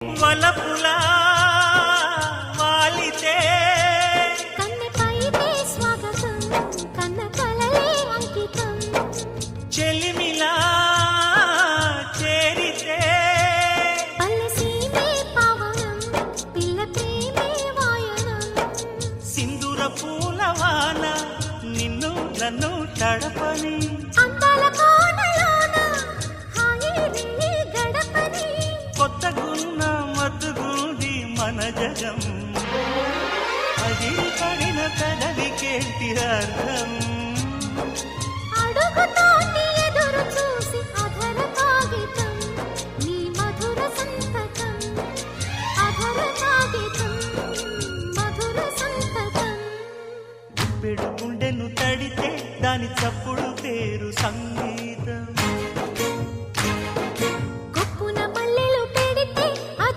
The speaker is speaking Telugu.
వలపులా వాలితే కన్నెపైతే స్వాగతం కన్న కలలే అంకితం చెలిమిలా చేరితే పల్లెసీమే పావనం పిల్ల ప్రేమే వాయనం సింధూర పూలవాన నిన్ను నన్ను తడపని అందాల కోనలోన హాయి నీ గడపని కొత్తగున్న మత్తుగుంది మన జగం అది పడిన పెదవికేంటి అర్థం అడుగుతోటి ఎదురు చూసి అధర కాగితం నీ మధుర సంతకం అధర కాగితం మధుర సంతకం పెడు గుండెను తడితే దాని చప్పుడు